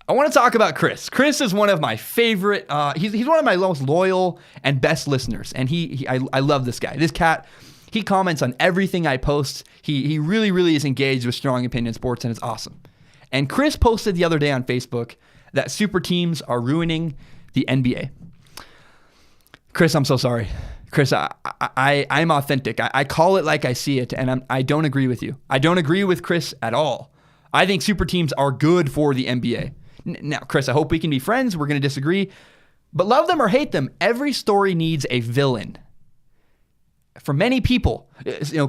I want to talk about Chris. Chris is one of my favorite. He's one of my most loyal and best listeners, and I love this guy. This cat, he comments on everything I post. He really, really is engaged with Strong Opinion Sports, and it's awesome. And Chris posted the other day on Facebook that super teams are ruining the NBA. Chris, I'm so sorry. Chris, I'm authentic. I call it like I see it, and I don't agree with you. I don't agree with Chris at all. I think super teams are good for the NBA. Now, Chris, I hope we can be friends. We're going to disagree. But love them or hate them, every story needs a villain. For many people,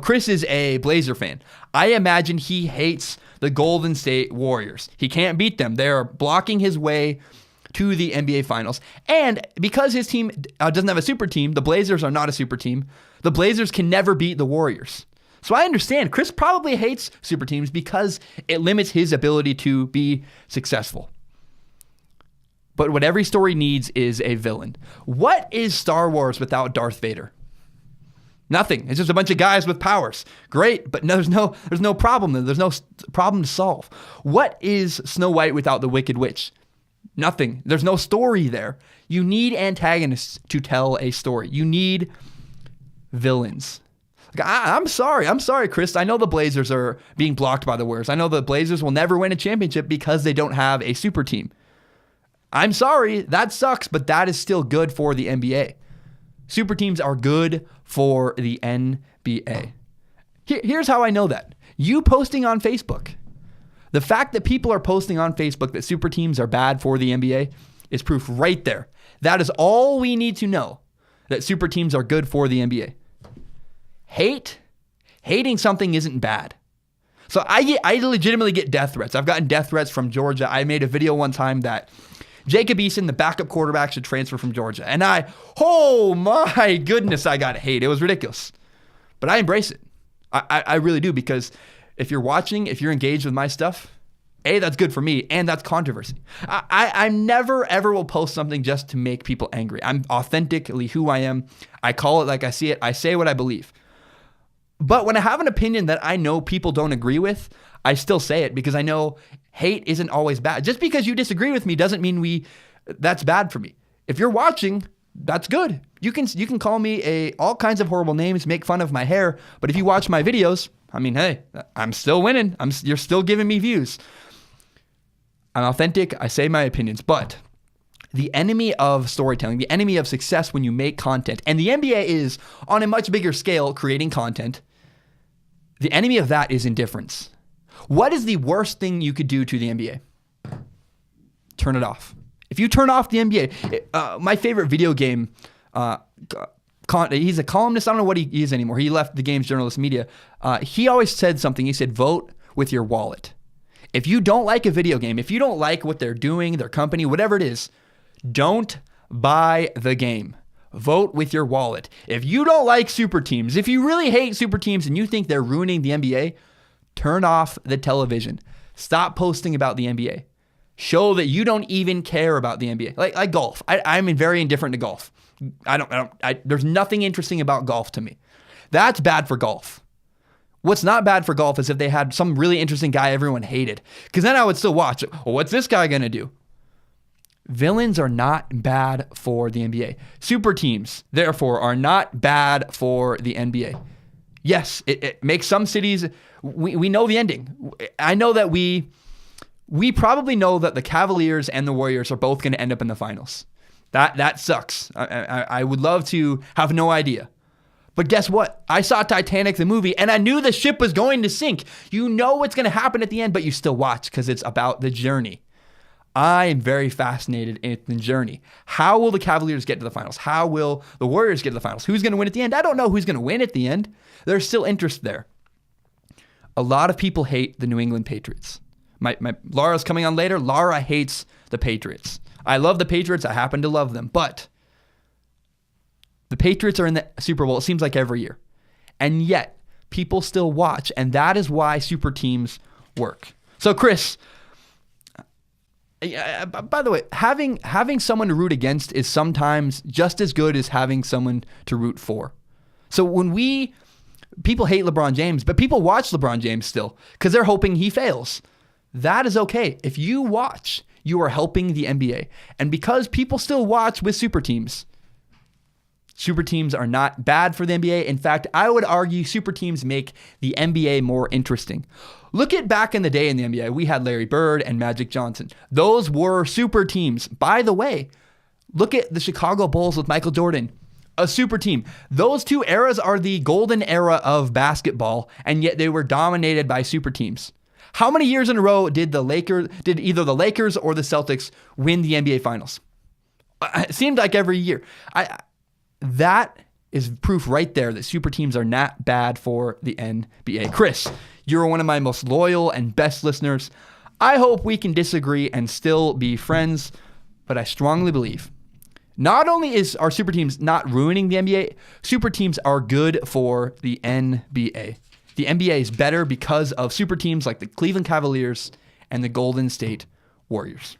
Chris is a Blazer fan. I imagine he hates the Golden State Warriors. He can't beat them. They're blocking his way to the NBA Finals. And because his team doesn't have a super team, the Blazers are not a super team, the Blazers can never beat the Warriors. So I understand Chris probably hates super teams because it limits his ability to be successful. But what every story needs is a villain. What is Star Wars without Darth Vader? Nothing. It's just a bunch of guys with powers. Great, but there's no problem. There's no problem to solve. What is Snow White without the Wicked Witch? Nothing. There's no story there. You need antagonists to tell a story. You need villains. I'm sorry, Chris. I know the Blazers are being blocked by the Warriors. I know the Blazers will never win a championship because they don't have a super team. I'm sorry, that sucks, but that is still good for the NBA. Super teams are good for the NBA. Here's how I know that. You posting on Facebook. The fact that people are posting on Facebook that super teams are bad for the NBA is proof right there. That is all we need to know, that super teams are good for the NBA. Hating something isn't bad. So I legitimately get death threats. I've gotten death threats from Georgia. I made a video one time that Jacob Eason, the backup quarterback, should transfer from Georgia. And oh my goodness, I got hate. It was ridiculous. But I embrace it. I really do, because if you're watching, if you're engaged with my stuff, A, that's good for me, and that's controversy. I never, ever will post something just to make people angry. I'm authentically who I am. I call it like I see it. I say what I believe. But when I have an opinion that I know people don't agree with, I still say it, because I know hate isn't always bad. Just because you disagree with me doesn't mean that's bad for me. If you're watching, that's good. You can call me all kinds of horrible names, make fun of my hair, but if you watch my videos, I mean, hey, I'm still winning. You're still giving me views. I'm authentic. I say my opinions, but the enemy of storytelling, the enemy of success when you make content, and the NBA is on a much bigger scale creating content, the enemy of that is indifference. What is the worst thing you could do to the NBA? Turn it off. If you turn off the NBA, my favorite video game, he's a columnist. I don't know what he is anymore. He left the games journalist media. He always said something. He said, vote with your wallet. If you don't like a video game, if you don't like what they're doing, their company, whatever it is, don't buy the game. Vote with your wallet. If you don't like super teams, if you really hate super teams and you think they're ruining the NBA, turn off the television. Stop posting about the NBA. Show that you don't even care about the NBA. Like golf. I'm very indifferent to golf. There's nothing interesting about golf to me. That's bad for golf. What's not bad for golf is if they had some really interesting guy everyone hated, because then I would still watch. Well, what's this guy going to do? Villains are not bad for the NBA. Super teams, therefore, are not bad for the NBA. Yes, it makes some cities, we know the ending. I know that we probably know that the Cavaliers and the Warriors are both going to end up in the finals. That sucks. I would love to have no idea. But guess what? I saw Titanic, the movie, and I knew the ship was going to sink. You know what's going to happen at the end, but you still watch because it's about the journey. I am very fascinated in the journey. How will the Cavaliers get to the finals? How will the Warriors get to the finals? Who's going to win at the end? I don't know who's going to win at the end. There's still interest there. A lot of people hate the New England Patriots. Laura's coming on later. Laura hates the Patriots. I love the Patriots. I happen to love them. But the Patriots are in the Super Bowl, it seems like every year. And yet, people still watch. And that is why super teams work. So, Chris, by the way, having someone to root against is sometimes just as good as having someone to root for. So when people hate LeBron James, but people watch LeBron James still because they're hoping he fails. That is okay. If you watch, you are helping the NBA. And because people still watch with super teams are not bad for the NBA. In fact, I would argue super teams make the NBA more interesting. Look at back in the day in the NBA, we had Larry Bird and Magic Johnson. Those were super teams. By the way, look at the Chicago Bulls with Michael Jordan, a super team. Those two eras are the golden era of basketball, and yet they were dominated by super teams. How many years in a row did either the Lakers or the Celtics win the NBA Finals? It seemed like every year. That is proof right there that super teams are not bad for the NBA. Chris, you're one of my most loyal and best listeners. I hope we can disagree and still be friends, but I strongly believe not only are super teams not ruining the NBA, super teams are good for the NBA. The NBA is better because of super teams like the Cleveland Cavaliers and the Golden State Warriors.